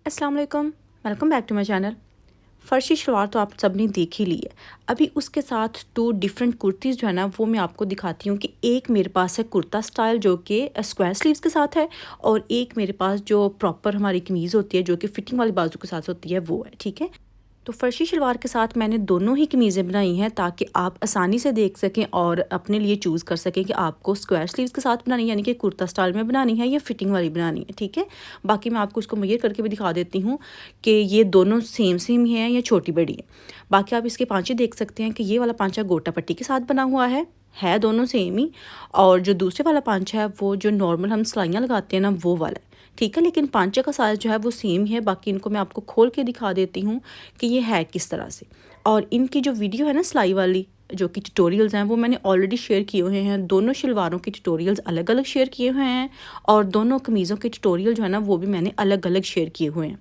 अस्सलाम वालेकुम, welcome back to my channel. फ़र्शी शलवार तो आप सब ने देख ही ली है। अभी उसके साथ 2 डिफरेंट कुर्तीज़ जो है ना वो मैं आपको दिखाती हूँ कि एक मेरे पास है कुर्ता स्टाइल जो कि स्क्वायर स्लीव्स के साथ है, और एक मेरे पास जो प्रॉपर हमारी कमीज़ होती है जो कि फिटिंग वाली बाजू के साथ होती है वो है, ठीक है। तो फ़र्शी शलवार के साथ मैंने दोनों ही कमीज़ें बनाई हैं ताकि आप आसानी से देख सकें और अपने लिए चूज़ कर सकें कि आपको स्क्वायर स्लीव्स के साथ बनानी है, यानी कि कुर्ता स्टाइल में बनानी है या फिटिंग वाली बनानी है, ठीक है। बाकी मैं आपको इसको मेजर करके भी दिखा देती हूँ कि ये दोनों सेम सेम ही हैं या छोटी बड़ी है। बाकी आप इसके पांचे देख सकते हैं कि ये वाला पांचा गोटा पट्टी के साथ बना हुआ है दोनों सेम ही। और जो दूसरे वाला पांचा है वो जो नॉर्मल हम सिलाइयाँ लगाते हैं ना वो वाला है, ठीक है। लेकिन पांचे का साइज़ जो है वो सेम ही है। बाकी इनको मैं आपको खोल के दिखा देती हूँ कि ये है किस तरह से। और इनकी जो वीडियो है ना सिलाई वाली जो कि ट्यूटोरियल्स हैं वो मैंने ऑलरेडी शेयर किए हुए हैं। दोनों शलवारों के ट्यूटोरियल्स अलग अलग शेयर किए हुए हैं, और दोनों कमीज़ों के ट्यूटोरियल जो है ना वो भी मैंने अलग अलग शेयर किए हुए हैं।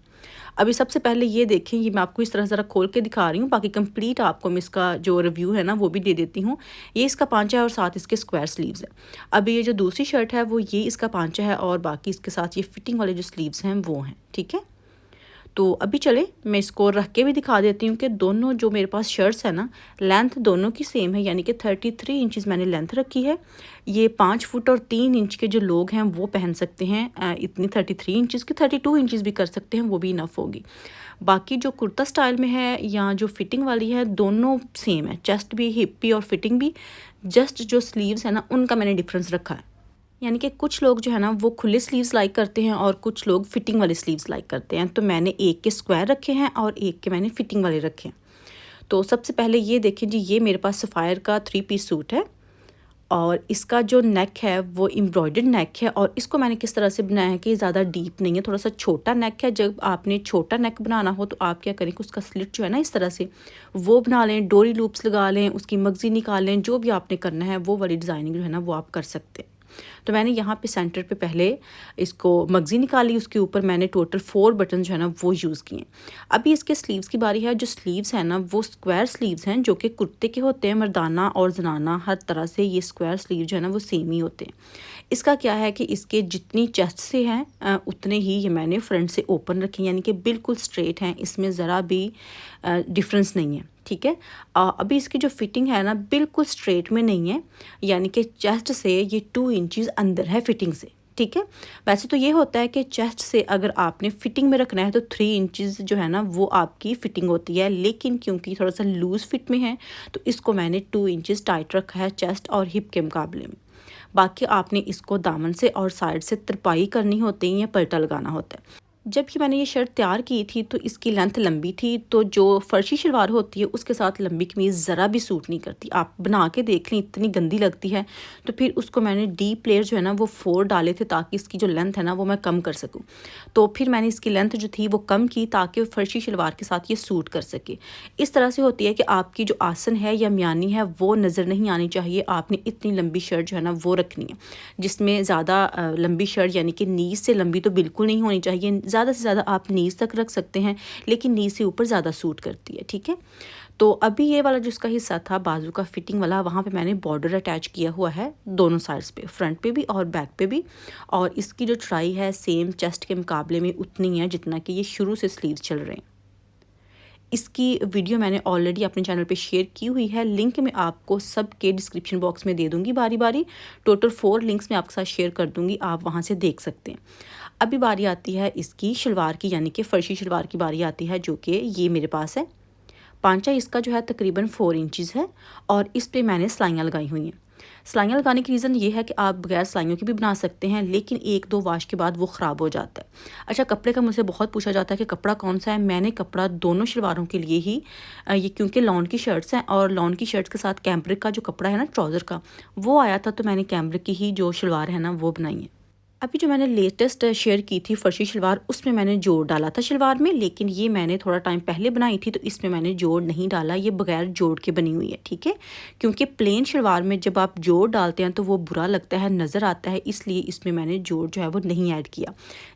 अभी सबसे पहले ये देखें, ये मैं आपको इस तरह ज़रा खोल के दिखा रही हूँ। बाकी कंप्लीट आपको मैं इसका जो रिव्यू है ना वो भी दे देती हूँ। ये इसका पांचा है और साथ इसके स्क्वायर स्लीव्स है। अभी ये जो दूसरी शर्ट है वो ये इसका पांचा है, और बाकी इसके साथ ये फिटिंग वाले जो स्लीव्स हैं वो हैं, ठीक है। तो अभी चले मैं इसको रख के भी दिखा देती हूँ कि दोनों जो मेरे पास शर्ट्स है ना लेंथ दोनों की सेम है, यानी कि 33 इंचज़ मैंने लेंथ रखी है। ये 5 फुट और 3 इंच के जो लोग हैं वो पहन सकते हैं। इतनी 33 इंचज़ की 32 इंचज़ भी कर सकते हैं, वो भी इनफ होगी। बाकी जो कुर्ता स्टाइल में है या जो फिटिंग वाली है दोनों सेम है, चेस्ट भी, हिप भी और फिटिंग भी। जस्ट जो स्लीव्स है ना उनका मैंने डिफरेंस रखा है। यानी कि कुछ लोग जो है ना वो खुले स्लीव्स लाइक करते हैं और कुछ लोग फिटिंग वाले स्लीव्स लाइक करते हैं। तो मैंने एक के स्क्वायर रखे हैं और एक के मैंने फिटिंग वाले रखे हैं। तो सबसे पहले ये देखें जी, ये मेरे पास सफ़ायर का 3 पीस सूट है, और इसका जो नेक है वो एम्ब्रॉयडर्ड नेक है। और इसको मैंने किस तरह से बनाया है कि ज़्यादा डीप नहीं है, थोड़ा सा छोटा नेक है। जब आपने छोटा नेक बनाना हो तो आप क्या करें कि उसका स्लिट जो है ना इस तरह से वो बना लें, डोरी लूप्स लगा लें, उसकी मगज़ी निकाल लें, जो भी आपने करना है वो वाली डिज़ाइनिंग जो है ना वो आप कर सकते हैं। तो मैंने यहाँ पे सेंटर पे पहले इसको मगज़ी निकाली, उसके ऊपर मैंने टोटल 4 बटन जो है ना वो यूज़ किए। अभी इसके स्लीव्स की बारी है। जो स्लीव्स हैं ना वो स्क्वायर स्लीव्स हैं जो कि कुर्ते के होते हैं। मर्दाना और जनाना हर तरह से ये स्क्वायर स्लीव जो है ना वो सेम ही होते हैं। इसका क्या है कि इसके जितनी चेस्ट से हैं उतने ही ये मैंने फ्रंट से ओपन रखे, यानी कि बिल्कुल स्ट्रेट हैं, इसमें ज़रा भी डिफरेंस नहीं है, ठीक है। अभी इसकी जो फिटिंग है ना बिल्कुल स्ट्रेट में नहीं है, यानी कि चेस्ट से ये 2 इंचज़ अंदर है फिटिंग से, ठीक है। वैसे तो ये होता है कि चेस्ट से अगर आपने फिटिंग में रखना है तो 3 इंचज़ जो है ना वो आपकी फिटिंग होती है, लेकिन क्योंकि थोड़ा सा लूज़ फिट में है तो इसको मैंने 2 इंचज़ टाइट रखा है चेस्ट और हिप के मुकाबले में। बाकी आपने इसको दामन से और साइड से तरपाई करनी होती है या पलटा लगाना होता है। जब कि मैंने ये शर्ट तैयार की थी तो इसकी लेंथ लंबी थी, तो जो फर्शी शलवार होती है उसके साथ लंबी कमीज़ ज़रा भी सूट नहीं करती। आप बना के देख लें, इतनी गंदी लगती है। तो फिर उसको मैंने डीप लेयर जो है ना वो 4 डाले थे ताकि इसकी जो लेंथ है ना वो मैं कम कर सकूं। तो फिर मैंने इसकी लेंथ जो थी वो कम की ताकि फर्शी शलवार के साथ ये सूट कर सके। इस तरह से होती है कि आपकी जो आसन है या म्यानी है वो नज़र नहीं आनी चाहिए। आपने इतनी लंबी शर्ट जो है ना वो रखनी है, जिसमें ज़्यादा लंबी शर्ट यानी कि नीज़ से लंबी तो बिल्कुल नहीं होनी चाहिए। ज़्यादा से ज़्यादा आप नीज़ तक रख सकते हैं, लेकिन नीज़ से ऊपर ज़्यादा सूट करती है, ठीक है। तो अभी ये वाला जो इसका हिस्सा था बाजू का फिटिंग वाला, वहाँ पे मैंने बॉर्डर अटैच किया हुआ है दोनों साइड्स पे, फ्रंट पे भी और बैक पे भी। और इसकी जो ट्राई है सेम चेस्ट के मुकाबले में उतनी है जितना कि ये शुरू से स्लीव्स चल रहे हैं। इसकी वीडियो मैंने ऑलरेडी अपने चैनल पे शेयर की हुई है, लिंक मैं आपको सब के डिस्क्रिप्शन बॉक्स में दे दूँगी बारी बारी। टोटल 4 लिंक्स मैं आपके साथ शेयर कर दूँगी, आप वहाँ से देख सकते हैं। अभी बारी आती है इसकी शलवार की, यानी कि फ़र्शी शलवार की बारी आती है, जो कि ये मेरे पास है। पांचा इसका जो है तकरीबन 4 इंचज़ है, और इस पे मैंने सिलाइयाँ लगाई हुई हैं। सिलाइयाँ लगाने की रीज़न ये है कि आप बगैर सिलाइयों की भी बना सकते हैं, लेकिन 1-2 वाश के बाद वो ख़राब हो जाता है। अच्छा, कपड़े का मुझसे बहुत पूछा जाता है कि कपड़ा कौन सा है। मैंने कपड़ा दोनों शलवारों के लिए ही ये क्योंकि लॉन की शर्ट्स हैं और लॉन की शर्ट्स के साथ कैम्ब्रिक का जो कपड़ा है ना ट्राउज़र का वो आया था, तो मैंने कैम्ब्रिक की ही जो शलवार है ना वो बनाई है। अभी जो मैंने लेटेस्ट शेयर की थी फर्शी शलवार, उसमें मैंने जोड़ डाला था शलवार में, लेकिन ये मैंने थोड़ा टाइम पहले बनाई थी तो इसमें मैंने जोड़ नहीं डाला। ये बगैर जोड़ के बनी हुई है, ठीक है। क्योंकि प्लेन शलवार में जब आप जोड़ डालते हैं तो वो बुरा लगता है, नज़र आता है, इसलिए इसमें मैंने जोड़ जो है वो नहीं ऐड किया।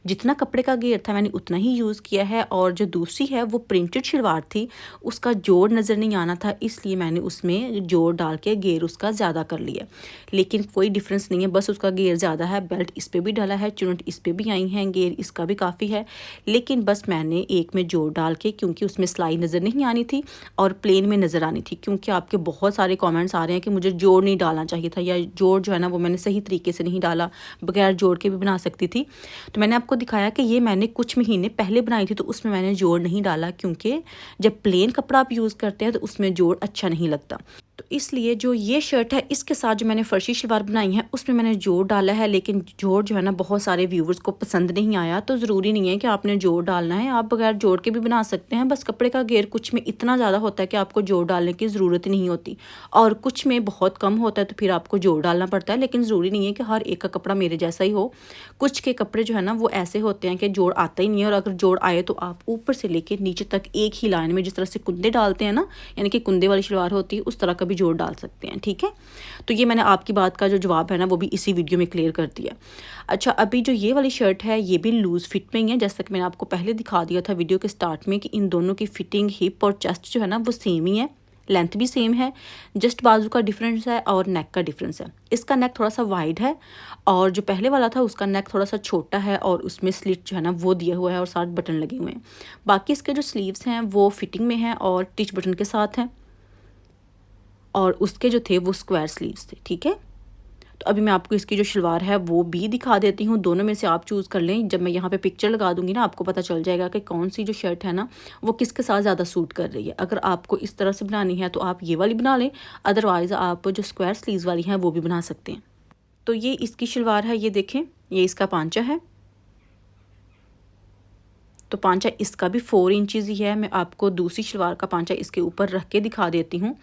जितना कपड़े का घेर था मैंने उतना ही यूज़ किया है। और जो दूसरी है वो प्रिंटेड शलवार थी, उसका जोड़ नज़र नहीं आना था, इसलिए मैंने उसमें जोड़ डाल के घेर उसका ज़्यादा कर लिया। लेकिन कोई डिफरेंस नहीं है, बस उसका घेर ज़्यादा है। बेल्ट इस पर भी डाला है, चुनट इस पे भी आई हैं, घेर इसका भी काफ़ी है, लेकिन बस मैंने एक में जोड़ डाल के, क्योंकि उसमें सिलाई नज़र नहीं आनी थी और प्लेन में नज़र आनी थी, क्योंकि आपके बहुत सारे कमेंट्स आ रहे हैं कि मुझे जोड़ नहीं डालना चाहिए था, या जोड़ जो है ना वो मैंने सही तरीके से नहीं डाला, बगैर जोड़ के भी बना सकती थी। तो मैंने आपको दिखाया कि ये मैंने कुछ महीने पहले बनाई थी, तो उसमें मैंने जोड़ नहीं डाला, क्योंकि जब प्लेन कपड़ा आप यूज़ करते हैं तो उसमें जोड़ अच्छा नहीं लगता। तो इसलिए जो ये शर्ट है इसके साथ जो मैंने फर्शी शलवार बनाई है उसमें मैंने जोड़ डाला है, लेकिन जोड़ जो है ना बहुत सारे व्यूवर्स को पसंद नहीं आया। तो ज़रूरी नहीं है कि आपने जोड़ डालना है, आप बगैर जोड़ के भी बना सकते हैं। बस कपड़े का घेर कुछ में इतना ज़्यादा होता है कि आपको जोड़ डालने की ज़रूरत ही नहीं होती, और कुछ में बहुत कम होता है तो फिर आपको जोड़ डालना पड़ता है। लेकिन ज़रूरी नहीं है कि हर एक का कपड़ा मेरे जैसा ही हो। कुछ के कपड़े जो है ना वो ऐसे होते हैं कि जोड़ आता ही नहीं है, और अगर जोड़ आए तो आप ऊपर से लेके नीचे तक एक ही लाइन में, जिस तरह से कुंदे डालते हैं ना, यानी कि कुंदे वाली शलवार होती है, उस तरह का भी जोड़ डाल सकते हैं। ठीक है, तो ये मैंने आपकी बात का जो जवाब है ना वो भी इसी वीडियो में क्लियर कर दिया। अच्छा, अभी जो ये वाली शर्ट है ये भी लूज़ फिट में ही है, जैसा कि मैंने आपको पहले दिखा दिया था वीडियो के स्टार्ट में कि इन दोनों की फिटिंग, हिप और चेस्ट जो है ना वो सेम ही है, लेंथ भी सेम है, जस्ट बाजू का डिफरेंस है और नेक का डिफरेंस है। इसका नेक थोड़ा सा वाइड है, और जो पहले वाला था उसका नेक थोड़ा सा छोटा है, और उसमें स्लिट जो है ना वो दिया हुआ है और 7 बटन लगे हुए हैं। बाकी इसके जो स्लीव्स हैं वो फिटिंग में हैं और टिच बटन के साथ हैं, और उसके जो थे वो स्क्वायर स्लीव्स थे। ठीक है, तो अभी मैं आपको इसकी जो शलवार है वो भी दिखा देती हूँ। दोनों में से आप चूज़ कर लें। जब मैं यहाँ पे पिक्चर लगा दूंगी ना आपको पता चल जाएगा कि कौन सी जो शर्ट है ना वो किसके साथ ज़्यादा सूट कर रही है। अगर आपको इस तरह से बनानी है तो आप ये वाली बना लें, अदरवाइज़ आप जो स्क्वायर स्लीव्स वाली हैं वो भी बना सकते हैं। तो ये इसकी शलवार है, ये देखें, ये इसका पांचा है। तो पांचा इसका भी 4 इंचज़ ही है। मैं आपको दूसरी शलवार का पांचा इसके ऊपर रख के दिखा देती हूँ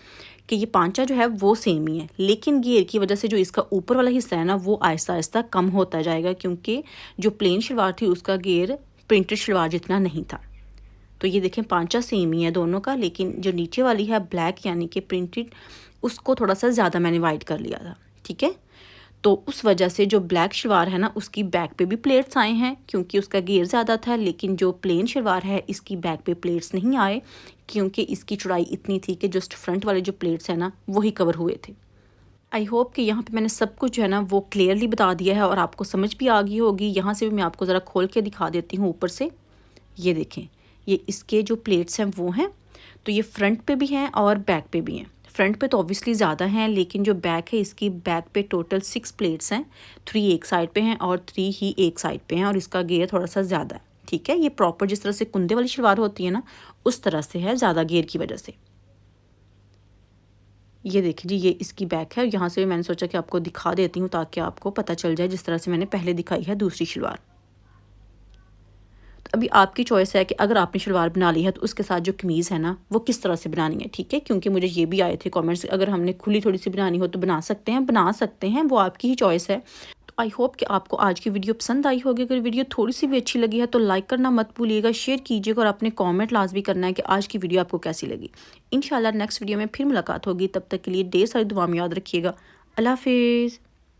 कि ये पांचा जो है वो सेम ही है, लेकिन घेर की वजह से जो इसका ऊपर वाला हिस्सा है ना वो आहिस्ता आहिस्ता कम होता जाएगा, क्योंकि जो प्लेन शलवार थी उसका घेर प्रिंटेड शलवार जितना नहीं था। तो ये देखें पांचा सेम ही है दोनों का, लेकिन जो नीचे वाली है ब्लैक यानी कि प्रिंटेड, उसको थोड़ा सा ज़्यादा मैंने वाइड कर लिया था। ठीक है, तो उस वजह से जो ब्लैक शलवार है ना उसकी बैक पे भी प्लेट्स आए हैं, क्योंकि उसका घेर ज़्यादा था। लेकिन जो प्लेन शलवार है इसकी बैक पे प्लेट्स नहीं आए, क्योंकि इसकी चौड़ाई इतनी थी कि जस्ट फ्रंट वाले जो प्लेट्स हैं ना वही कवर हुए थे। आई होप कि यहाँ पे मैंने सब कुछ जो है ना वो क्लियरली बता दिया है और आपको समझ भी आ गई होगी। यहाँ से भी मैं आपको ज़रा खोल के दिखा देती हूँ ऊपर से। ये देखें, ये इसके जो प्लेट्स हैं वो हैं, तो ये फ्रंट पे भी हैं और बैक पे भी हैं। फ्रंट पे तो ऑब्वियसली ज़्यादा हैं, लेकिन जो बैक है इसकी बैक पे टोटल 6 प्लेट्स हैं। 3 एक साइड पे हैं और 3 ही एक साइड पे हैं, और इसका घेर थोड़ा सा ज़्यादा है। ठीक है, ये प्रॉपर जिस तरह से कुंदे वाली शलवार होती है ना उस तरह से है, ज़्यादा घेर की वजह से। ये देखिए जी, ये इसकी बैक है। यहाँ से भी मैंने सोचा कि आपको दिखा देती हूँ ताकि आपको पता चल जाए, जिस तरह से मैंने पहले दिखाई है दूसरी शलवार। तो अभी आपकी चॉइस है कि अगर आपने शलवार बना ली है तो उसके साथ जो कमीज़ है ना वो किस तरह से बनानी है। ठीक है, क्योंकि मुझे ये भी आए थे कमेंट्स, अगर हमने खुली थोड़ी सी बनानी हो तो बना सकते हैं, वो आपकी ही चॉइस है। तो आई होप कि आपको आज की वीडियो पसंद आई होगी। अगर वीडियो थोड़ी सी भी अच्छी लगी है तो लाइक करना मत भूलिएगा, शेयर कीजिएगा, और अपने कॉमेंट लाजमी करना है कि आज की वीडियो आपको कैसी लगी। इंशाल्लाह नेक्स्ट वीडियो में फिर मुलाकात होगी, तब तक के लिए ढेर सारी दुआ में याद रखिएगा। अल्लाह हाफिज़।